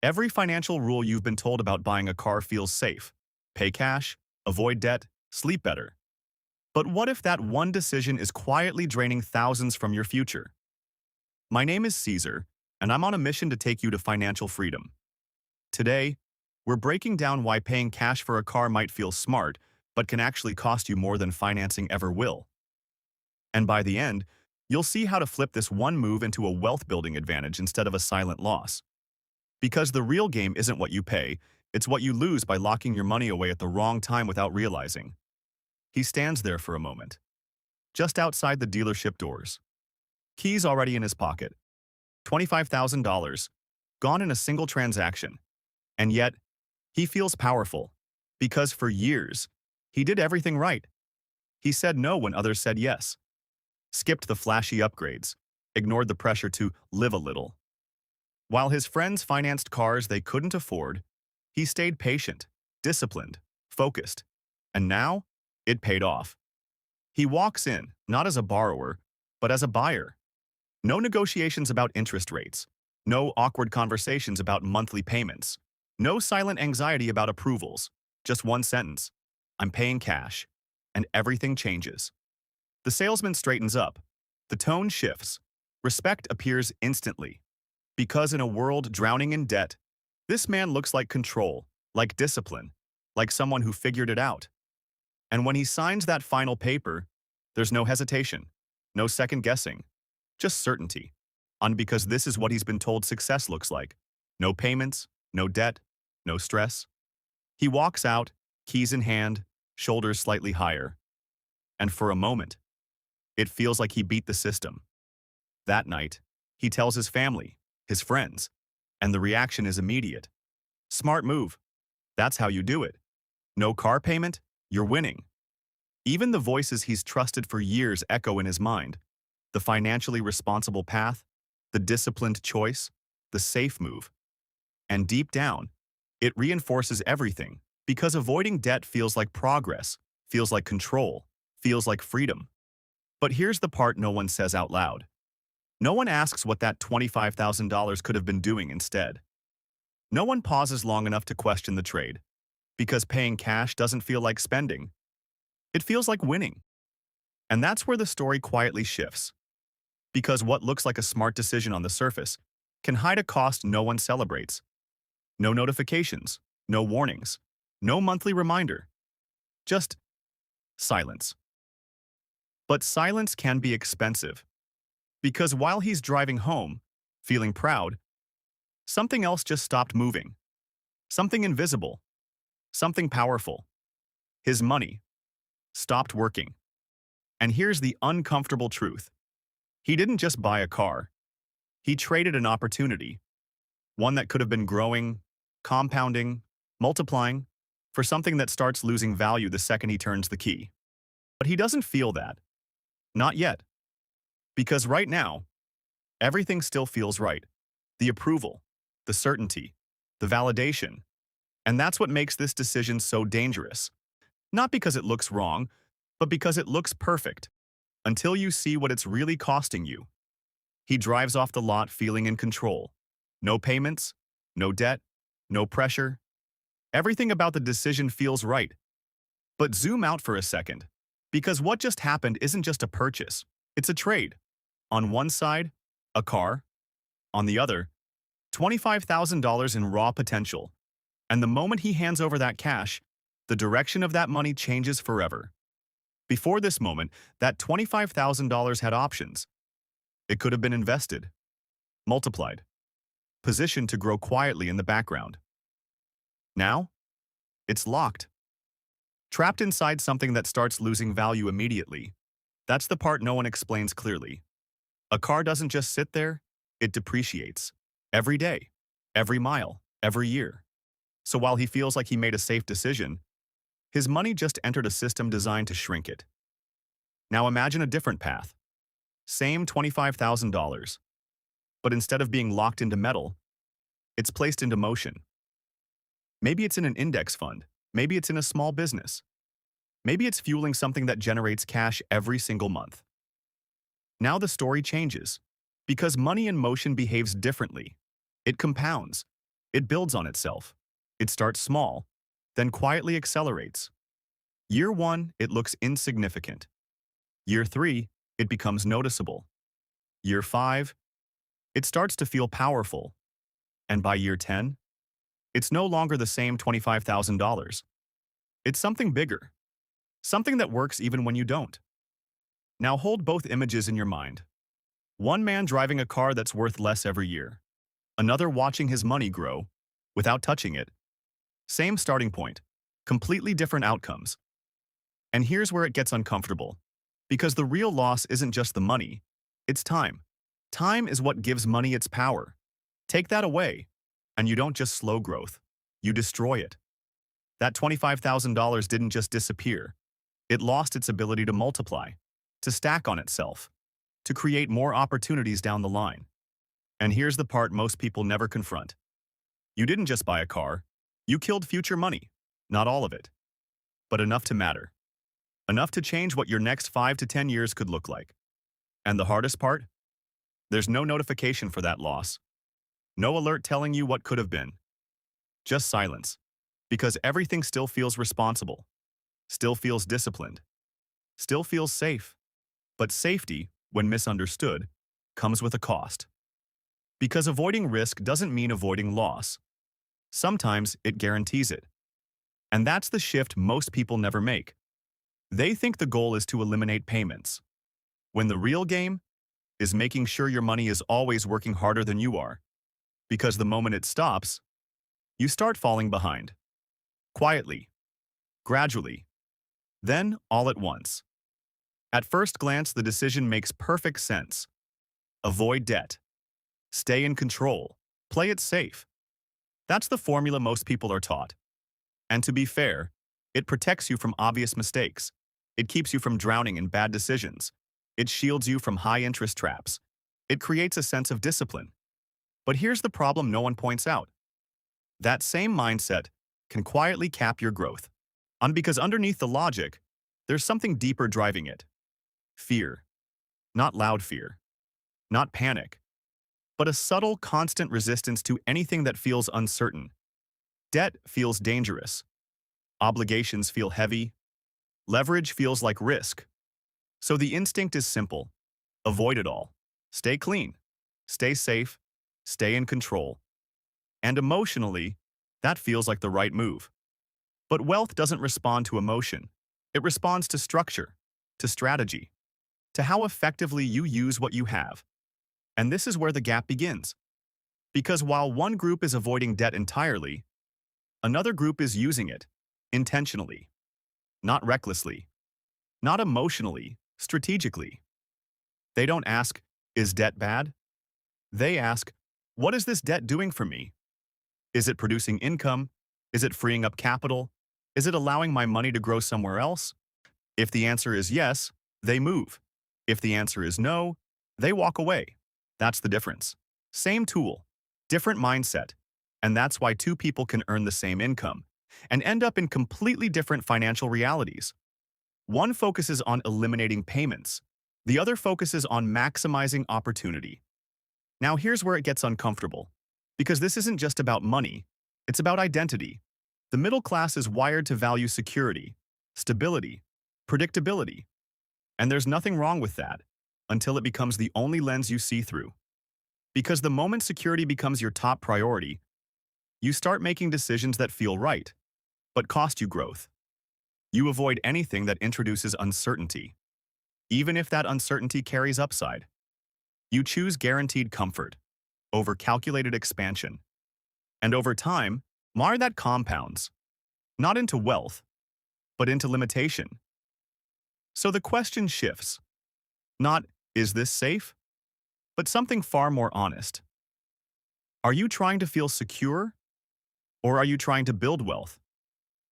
Every financial rule you've been told about buying a car feels safe. Pay cash, avoid debt, sleep better. But what if that one decision is quietly draining thousands from your future? My name is Caesar, and I'm on a mission to take you to financial freedom. Today, we're breaking down why paying cash for a car might feel smart, but can actually cost you more than financing ever will. And by the end, you'll see how to flip this one move into a wealth-building advantage instead of a silent loss. Because the real game isn't what you pay, it's what you lose by locking your money away at the wrong time without realizing. He stands there for a moment, just outside the dealership doors. Keys already in his pocket. $25,000, gone in a single transaction. And yet, he feels powerful. Because for years, he did everything right. He said no when others said yes. Skipped the flashy upgrades. Ignored the pressure to live a little. While his friends financed cars they couldn't afford, he stayed patient, disciplined, focused. And now, it paid off. He walks in, not as a borrower, but as a buyer. No negotiations about interest rates. No awkward conversations about monthly payments. No silent anxiety about approvals. Just one sentence. I'm paying cash. And everything changes. The salesman straightens up. The tone shifts. Respect appears instantly. Because in a world drowning in debt, this man looks like control, like discipline, like someone who figured it out. And when he signs that final paper, there's no hesitation, no second guessing, just certainty. And because this is what he's been told success looks like. No payments, no debt, no stress. He walks out, keys in hand, shoulders slightly higher. And for a moment, it feels like he beat the system. That night, he tells his family, his friends, and the reaction is immediate. Smart move. That's how you do it. No car payment? You're winning. Even the voices he's trusted for years echo in his mind. The financially responsible path, the disciplined choice, the safe move. And deep down, it reinforces everything, because avoiding debt feels like progress, feels like control, feels like freedom. But here's the part no one says out loud. No one asks what that $25,000 could have been doing instead. No one pauses long enough to question the trade, because paying cash doesn't feel like spending. It feels like winning. And that's where the story quietly shifts. Because what looks like a smart decision on the surface can hide a cost no one celebrates. No notifications, no warnings, no monthly reminder. Just silence. But silence can be expensive. Because while he's driving home, feeling proud, something else just stopped moving. Something invisible. Something powerful. His money stopped working. And here's the uncomfortable truth. He didn't just buy a car. He traded an opportunity. One that could have been growing, compounding, multiplying, for something that starts losing value the second he turns the key. But he doesn't feel that. Not yet. Because right now, everything still feels right. The approval, the certainty, the validation. And that's what makes this decision so dangerous. Not because it looks wrong, but because it looks perfect. Until you see what it's really costing you. He drives off the lot feeling in control. No payments, no debt, no pressure. Everything about the decision feels right. But zoom out for a second. Because what just happened isn't just a purchase, it's a trade. On one side, a car. On the other, $25,000 in raw potential. And the moment he hands over that cash, the direction of that money changes forever. Before this moment, that $25,000 had options. It could have been invested, multiplied, positioned to grow quietly in the background. Now, it's locked. Trapped inside something that starts losing value immediately. That's the part no one explains clearly. A car doesn't just sit there, it depreciates. Every day, every mile, every year. So while he feels like he made a safe decision, his money just entered a system designed to shrink it. Now imagine a different path. Same $25,000. But instead of being locked into metal, it's placed into motion. Maybe it's in an index fund. Maybe it's in a small business. Maybe it's fueling something that generates cash every single month. Now the story changes. Because money in motion behaves differently. It compounds. It builds on itself. It starts small, then quietly accelerates. Year 1, it looks insignificant. Year 3, it becomes noticeable. Year 5, it starts to feel powerful. And by year 10, it's no longer the same $25,000. It's something bigger, something that works even when you don't. Now hold both images in your mind. One man driving a car that's worth less every year. Another watching his money grow without touching it. Same starting point, completely different outcomes. And here's where it gets uncomfortable. Because the real loss isn't just the money, it's time. Time is what gives money its power. Take that away, and you don't just slow growth, you destroy it. That $25,000 didn't just disappear. It lost its ability to multiply, to stack on itself, to create more opportunities down the line. And here's the part most people never confront. You didn't just buy a car, you killed future money. Not all of it, but enough to matter. Enough to change what your next 5 to 10 years could look like. And the hardest part? There's no notification for that loss. No alert telling you what could have been. Just silence. Because everything still feels responsible, still feels disciplined, still feels safe. But safety, when misunderstood, comes with a cost. Because avoiding risk doesn't mean avoiding loss. Sometimes it guarantees it. And that's the shift most people never make. They think the goal is to eliminate payments, when the real game is making sure your money is always working harder than you are. Because the moment it stops, you start falling behind. Quietly, gradually, then all at once. At first glance, the decision makes perfect sense. Avoid debt. Stay in control. Play it safe. That's the formula most people are taught. And to be fair, it protects you from obvious mistakes. It keeps you from drowning in bad decisions. It shields you from high-interest traps. It creates a sense of discipline. But here's the problem no one points out. That same mindset can quietly cap your growth. Because underneath the logic, there's something deeper driving it. Fear. Not loud fear. Not panic. But a subtle, constant resistance to anything that feels uncertain. Debt feels dangerous. Obligations feel heavy. Leverage feels like risk. So the instinct is simple. Avoid it all. Stay clean. Stay safe. Stay in control. And emotionally, that feels like the right move. But wealth doesn't respond to emotion. It responds to structure, to strategy, to how effectively you use what you have. And this is where the gap begins. Because while one group is avoiding debt entirely, another group is using it intentionally, not recklessly, not emotionally, strategically. They don't ask, is debt bad? They ask, what is this debt doing for me? Is it producing income? Is it freeing up capital? Is it allowing my money to grow somewhere else? If the answer is yes, they move. If the answer is no, they walk away. That's the difference. Same tool, different mindset. And that's why two people can earn the same income and end up in completely different financial realities. One focuses on eliminating payments. The other focuses on maximizing opportunity. Now here's where it gets uncomfortable. Because this isn't just about money, it's about identity. The middle class is wired to value security, stability, predictability. And there's nothing wrong with that until it becomes the only lens you see through. Because the moment security becomes your top priority, you start making decisions that feel right, but cost you growth. You avoid anything that introduces uncertainty, even if that uncertainty carries upside. You choose guaranteed comfort over calculated expansion. And over time, that compounds, not into wealth, but into limitation. So the question shifts. Not, is this safe? But something far more honest. Are you trying to feel secure? Or are you trying to build wealth?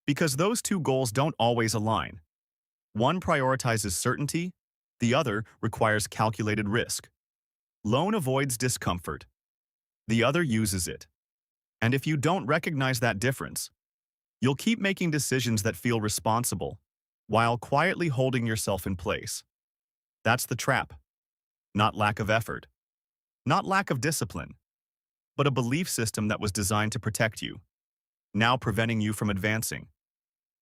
Because those two goals don't always align. One prioritizes certainty, the other requires calculated risk. Loan avoids discomfort. The other uses it. And if you don't recognize that difference, you'll keep making decisions that feel responsible, while quietly holding yourself in place. That's the trap. Not lack of effort. Not lack of discipline. but a belief system that was designed to protect you, now preventing you from advancing.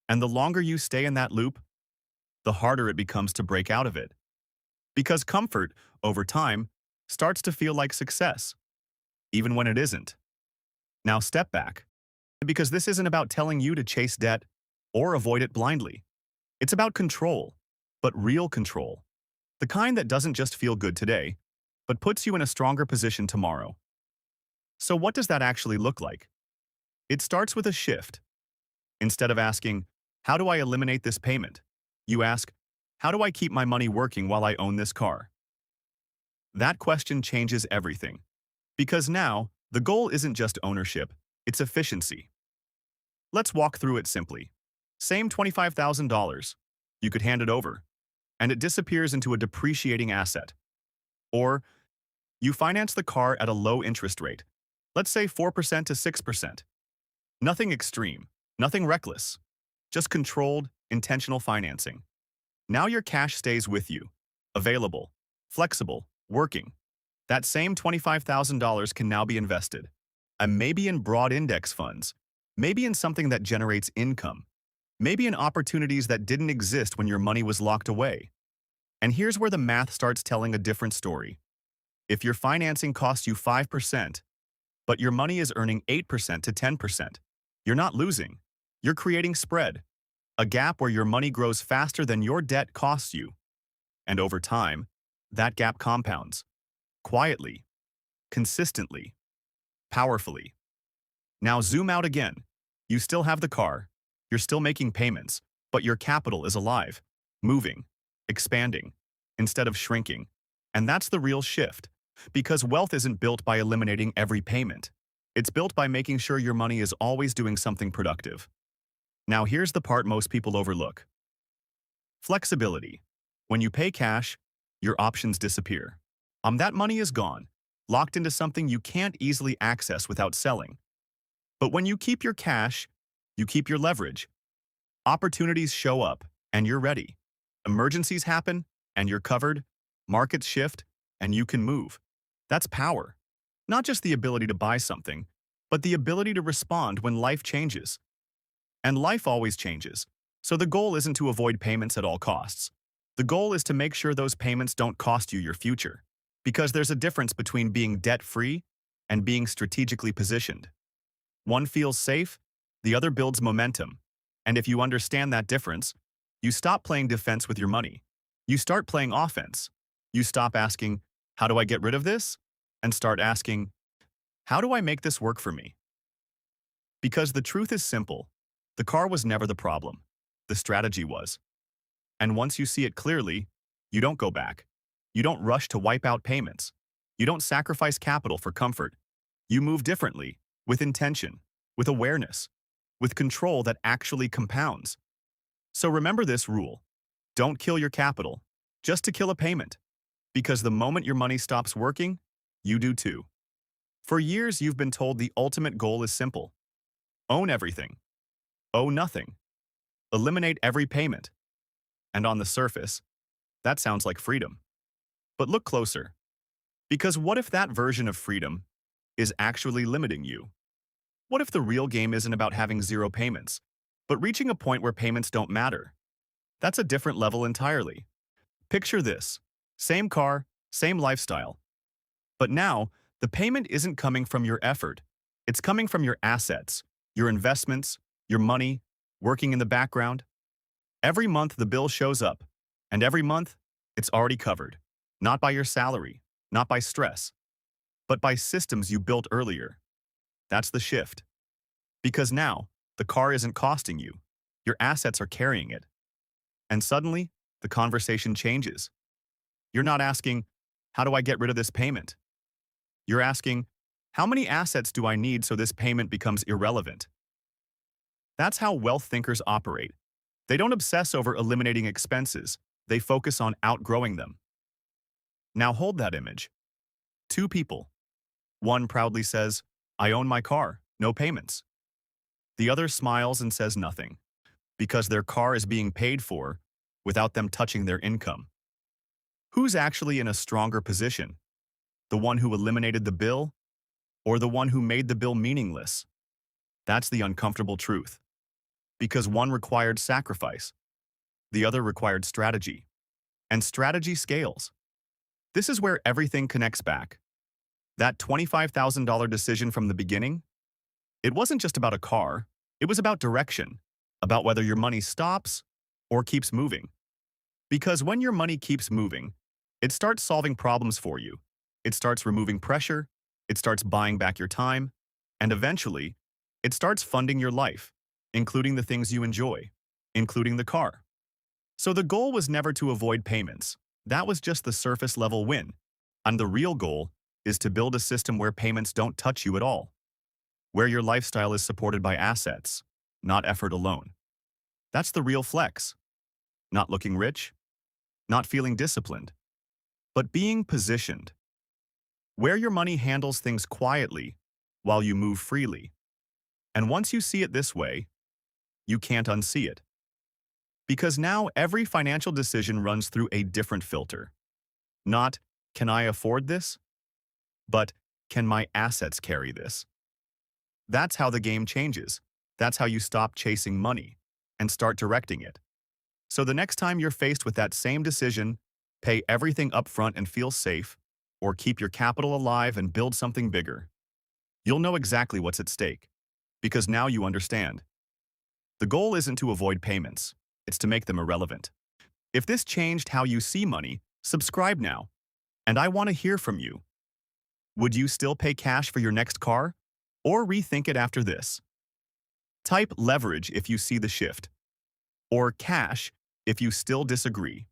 And the longer you stay in that loop, the harder it becomes to break out of it. Because comfort, over time, starts to feel like success, even when it isn't. Now step back, because this isn't about telling you to chase debt or avoid it blindly. It's about control, but real control. The kind that doesn't just feel good today, but puts you in a stronger position tomorrow. So what does that actually look like? It starts with a shift. Instead of asking, how do I eliminate this payment? You ask, how do I keep my money working while I own this car? That question changes everything. Because now, the goal isn't just ownership, it's efficiency. Let's walk through it simply. Same $25,000. You could hand it over, and it disappears into a depreciating asset. Or, you finance the car at a low interest rate, let's say 4% to 6%. Nothing extreme, nothing reckless, just controlled, intentional financing. Now your cash stays with you, available, flexible, working. That same $25,000 can now be invested, and maybe in broad index funds, maybe in something that generates income, maybe in opportunities that didn't exist when your money was locked away. And here's where the math starts telling a different story. If your financing costs you 5%, but your money is earning 8% to 10%, you're not losing. You're creating spread, a gap where your money grows faster than your debt costs you. And over time, that gap compounds. Quietly, consistently, powerfully. Now zoom out again. You still have the car, you're still making payments, but your capital is alive, moving, expanding, instead of shrinking. And that's the real shift, because wealth isn't built by eliminating every payment. It's built by making sure your money is always doing something productive. Now here's the part most people overlook. Flexibility. When you pay cash, your options disappear. That money is gone, locked into something you can't easily access without selling. But when you keep your cash, you keep your leverage. Opportunities show up, and you're ready. Emergencies happen, and you're covered. Markets shift, and you can move. That's power. Not just the ability to buy something, but the ability to respond when life changes. And life always changes, so the goal isn't to avoid payments at all costs. The goal is to make sure those payments don't cost you your future. Because there's a difference between being debt-free and being strategically positioned. One feels safe, the other builds momentum. And if you understand that difference, you stop playing defense with your money. You start playing offense. You stop asking, how do I get rid of this? And start asking, how do I make this work for me? Because the truth is simple. The car was never the problem. The strategy was. And once you see it clearly, you don't go back. You don't rush to wipe out payments. You don't sacrifice capital for comfort. You move differently, with intention, with awareness, with control that actually compounds. So remember this rule. Don't kill your capital, just to kill a payment. Because the moment your money stops working, you do too. For years, you've been told the ultimate goal is simple. Own everything. Owe nothing. Eliminate every payment. And on the surface, that sounds like freedom. But look closer. Because what if that version of freedom is actually limiting you? What if the real game isn't about having zero payments, but reaching a point where payments don't matter? That's a different level entirely. Picture this. Same car, same lifestyle. But now, the payment isn't coming from your effort. It's coming from your assets, your investments, your money, working in the background. Every month the bill shows up, and every month it's already covered. Not by your salary, not by stress, but by systems you built earlier. That's the shift. Because now, the car isn't costing you. Your assets are carrying it. And suddenly, the conversation changes. You're not asking, how do I get rid of this payment? You're asking, how many assets do I need so this payment becomes irrelevant? That's how wealth thinkers operate. They don't obsess over eliminating expenses. They focus on outgrowing them. Now hold that image. Two people. One proudly says, I own my car, no payments. The other smiles and says nothing, because their car is being paid for without them touching their income. Who's actually in a stronger position? The one who eliminated the bill, or the one who made the bill meaningless? That's the uncomfortable truth. Because one required sacrifice, the other required strategy. And strategy scales. This is where everything connects back. That $25,000 decision from the beginning, it wasn't just about a car, it was about direction, about whether your money stops or keeps moving. Because when your money keeps moving, it starts solving problems for you. It starts removing pressure, it starts buying back your time, and eventually, it starts funding your life, including the things you enjoy, including the car. So the goal was never to avoid payments. That was just the surface level win. And the real goal is to build a system where payments don't touch you at all, where your lifestyle is supported by assets, not effort alone. That's the real flex. Not looking rich, not feeling disciplined, but being positioned, where your money handles things quietly while you move freely. And once you see it this way, you can't unsee it. Because now every financial decision runs through a different filter. Not, can I afford this? But, can my assets carry this? That's how the game changes. That's how you stop chasing money and start directing it. So the next time you're faced with that same decision, pay everything up front and feel safe, or keep your capital alive and build something bigger, you'll know exactly what's at stake. Because now you understand. The goal isn't to avoid payments, it's to make them irrelevant. If this changed how you see money, subscribe now. And I want to hear from you. Would you still pay cash for your next car? Or rethink it after this? Type leverage if you see the shift. Or cash if you still disagree.